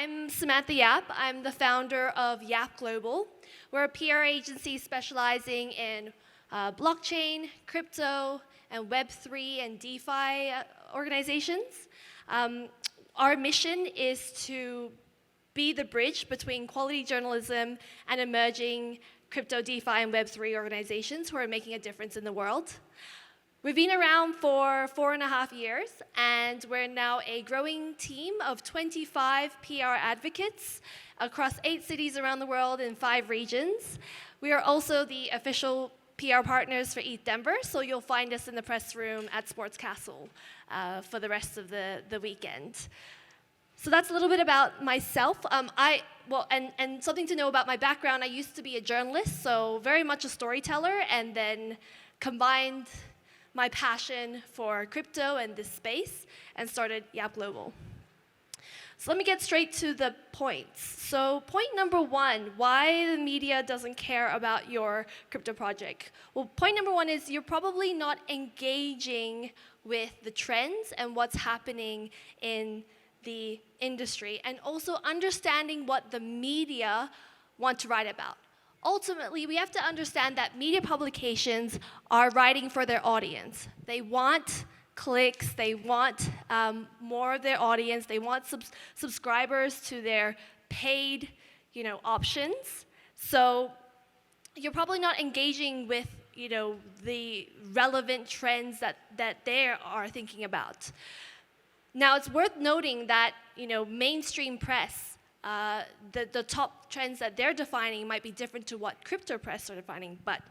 I'm Samantha Yap. I'm the founder of Yap Global. We're a PR agency specializing in blockchain, crypto, and Web3 and DeFi organizations. Our mission is to be the bridge between quality journalism and emerging crypto, DeFi, and Web3 organizations who are making a difference in the world. We've been around for 4.5 years, and we're now a growing team of 25 PR advocates across 8 cities around the world in 5 regions. We are also the official PR partners for ETH Denver, so you'll find us in the press room at Sports Castle for the rest of the weekend. So that's a little bit about myself. And something to know about my background, I used to be a journalist, so very much a storyteller, and then combined my passion for crypto and this space and started Yap Global. So let me get straight to the points. So point number 1, why the media doesn't care about your crypto project. Well, point number 1 is you're probably not engaging with the trends and what's happening in the industry, and also understanding what the media want to write about. Ultimately, we have to understand that media publications are writing for their audience. They want clicks, they want more of their audience, they want subscribers to their paid options. So you're probably not engaging with the relevant trends that they are thinking about. Now, it's worth noting that mainstream press, the top trends that they're defining might be different to what crypto press are defining, but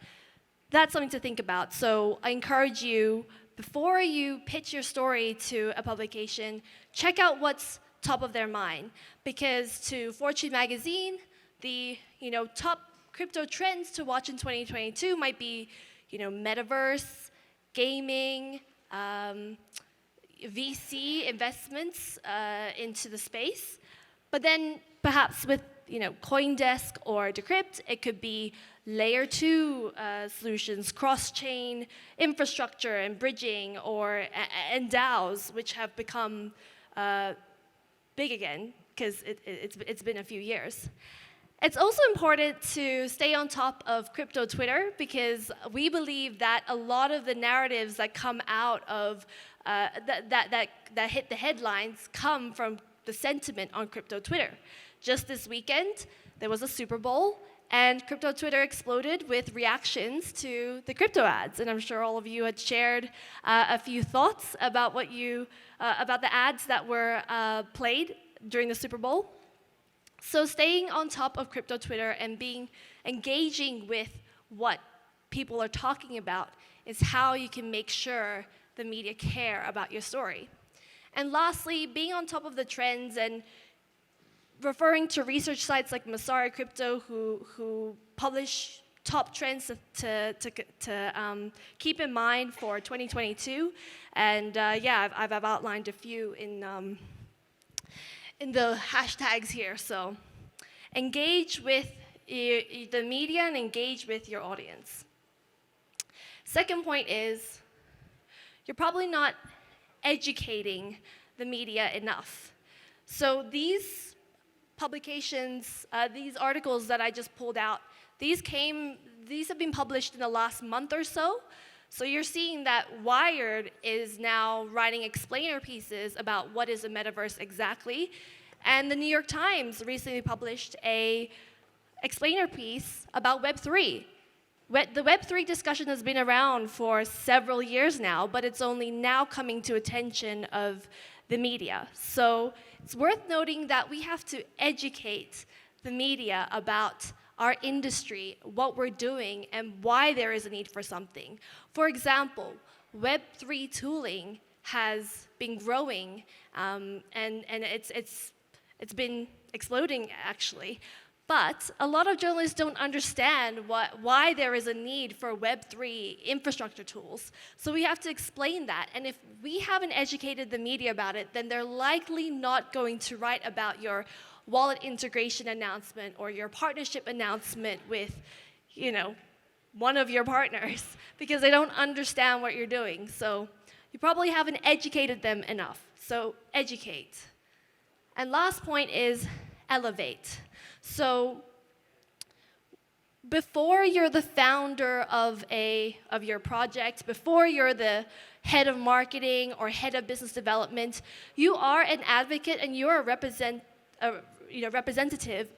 that's something to think about. So I encourage you, before you pitch your story to a publication, check out what's top of their mind. Because to Fortune magazine, the top crypto trends to watch in 2022 might be metaverse, gaming, VC investments into the space. But then perhaps with CoinDesk or Decrypt, it could be layer 2 solutions, cross-chain infrastructure and bridging, and DAOs, which have become big again because it's been a few years. It's also important to stay on top of crypto Twitter, because we believe that a lot of the narratives that come out of that hit the headlines come from the sentiment on crypto Twitter. Just this weekend, there was a Super Bowl, and crypto Twitter exploded with reactions to the crypto ads. And I'm sure all of you had shared a few thoughts about about the ads that were played during the Super Bowl. So staying on top of crypto Twitter and engaging with what people are talking about is how you can make sure the media care about your story. And lastly, being on top of the trends and referring to research sites like Masari Crypto, who publish top trends to keep in mind for 2022. And I've outlined a few in the hashtags here. So engage with the media and engage with your audience. Second point is you're probably not educating the media enough. So these publications, these articles that I just pulled out, these have been published in the last month or so. So you're seeing that Wired is now writing explainer pieces about what is a metaverse exactly. And the New York Times recently published a explainer piece about Web3. The Web3 discussion has been around for several years now, but it's only now coming to attention of the media. So it's worth noting that we have to educate the media about our industry, what we're doing, and why there is a need for something. For example, Web3 tooling has been growing, and it's been exploding, actually. But a lot of journalists don't understand why there is a need for Web3 infrastructure tools. So we have to explain that. And if we haven't educated the media about it, then they're likely not going to write about your wallet integration announcement or your partnership announcement with, one of your partners, because they don't understand what you're doing. So you probably haven't educated them enough. So educate. And last point is elevate. So before you're the founder of your project, before you're the head of marketing or head of business development, you are an advocate and you're a representative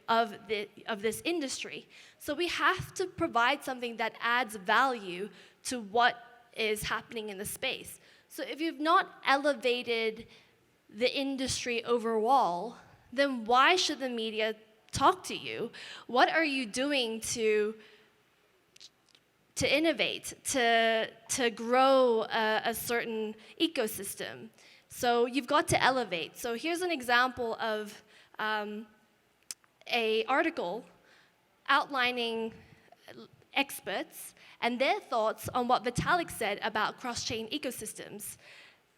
of this industry. So we have to provide something that adds value to what is happening in the space. So if you've not elevated the industry overall, then why should the media talk to you? What are you doing to innovate, to grow a certain ecosystem? So you've got to elevate. So here's an example of a article outlining experts and their thoughts on what Vitalik said about cross-chain ecosystems.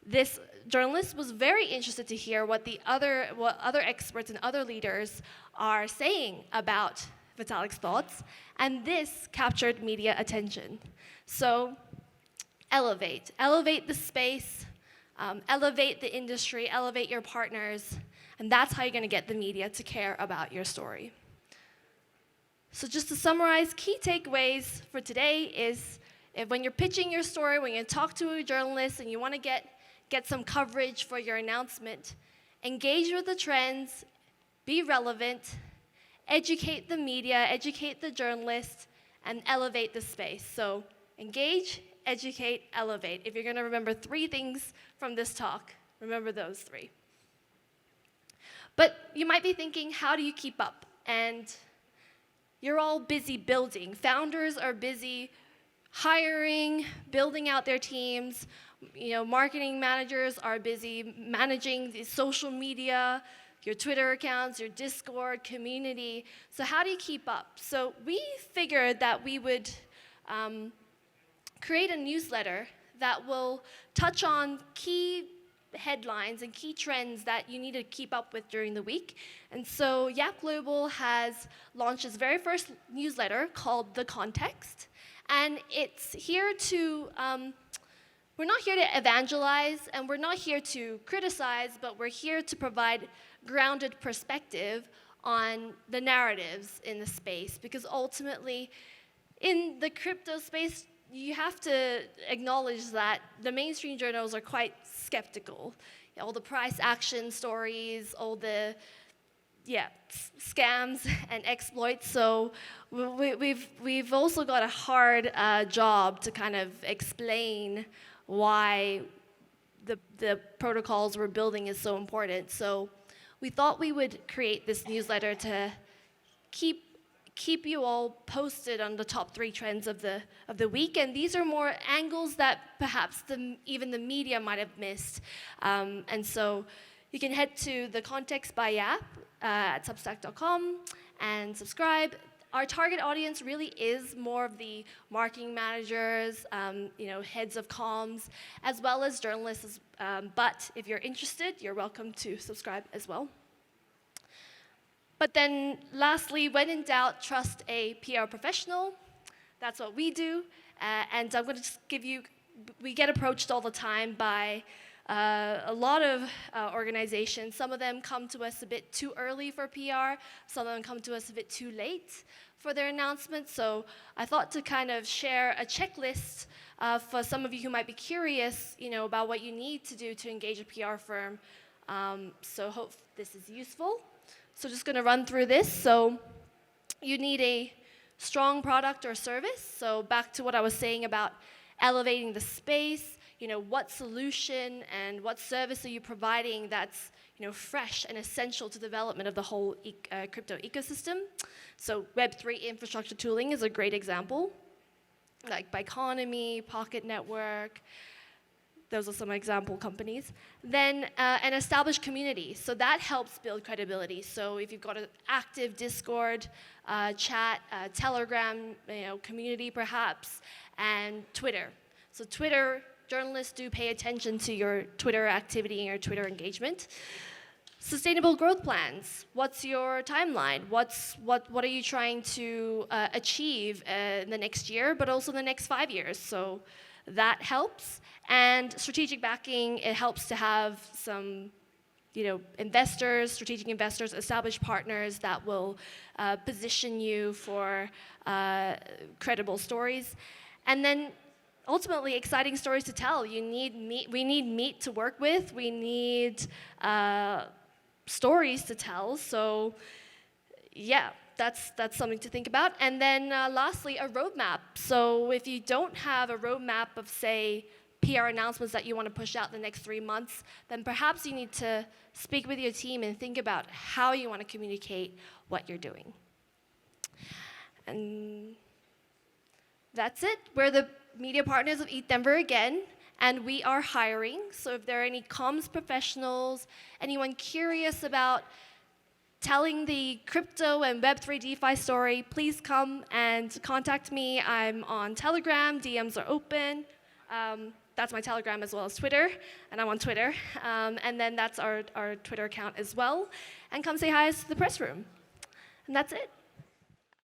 This journalist was very interested to hear what other experts and other leaders are saying about Vitalik's thoughts, and this captured media attention. So elevate the space, elevate the industry, elevate your partners, and that's how you're going to get the media to care about your story. So just to summarize, key takeaways for today is when you're pitching your story, when you talk to a journalist and you want to get some coverage for your announcement, engage with the trends, be relevant, educate the media, educate the journalists, and elevate the space. So engage, educate, elevate. If you're going to remember 3 things from this talk, remember those 3. But you might be thinking, how do you keep up? And you're all busy building. Founders are busy hiring, building out their teams. Marketing managers are busy managing the social media, your Twitter accounts, your Discord community. So how do you keep up? So we figured that we would create a newsletter that will touch on key headlines and key trends that you need to keep up with during the week. And so Yap Global has launched its very first newsletter called The Context. And it's here to, we're not here to evangelize and we're not here to criticize, but we're here to provide grounded perspective on the narratives in the space. Because ultimately, in the crypto space, you have to acknowledge that the mainstream journals are quite skeptical. All the price action stories, all the scams and exploits. So we've also got a hard job to kind of explain why the protocols we're building is so important. So we thought we would create this newsletter to keep you all posted on the top 3 trends of the week, and these are more angles that perhaps even the media might have missed. And so you can head to The Context by Yap at substack.com and subscribe. Our target audience really is more of the marketing managers, heads of comms, as well as journalists. But if you're interested, you're welcome to subscribe as well. But then lastly, when in doubt, trust a PR professional. That's what we do. And I'm going to just we get approached all the time by a lot of organizations. Some of them come to us a bit too early for PR. Some of them come to us a bit too late for their announcements. So I thought to kind of share a checklist for some of you who might be curious, about what you need to do to engage a PR firm. So hope this is useful. So just going to run through this. So you need a strong product or service. So back to what I was saying about elevating the space, what solution and what service are you providing that's fresh and essential to the development of the whole crypto ecosystem. So Web3 infrastructure tooling is a great example, like Biconomy, Pocket Network. Those are some example companies. Then an established community. So that helps build credibility. So if you've got an active Discord chat, Telegram community perhaps, and Twitter. So Twitter, journalists do pay attention to your Twitter activity and your Twitter engagement. Sustainable growth plans. What's your timeline? What are you trying to achieve in the next year, but also the next 5 years? So that helps. And strategic backing, it helps to have some investors, strategic investors, established partners that will position you for credible stories. And then ultimately, exciting stories to tell. We need meat to work with. We need stories to tell. So yeah, that's something to think about. And then lastly, a roadmap. So if you don't have a roadmap of, say, PR announcements that you want to push out the next 3 months, then perhaps you need to speak with your team and think about how you want to communicate what you're doing. And that's it. We're the media partners of ETH Denver again, and we are hiring. So if there are any comms professionals, anyone curious about telling the crypto and Web3 DeFi story, please come and contact me. I'm on Telegram. DMs are open. That's my Telegram as well as Twitter, and I'm on Twitter. And then that's our Twitter account as well. And come say hi to the press room. And that's it.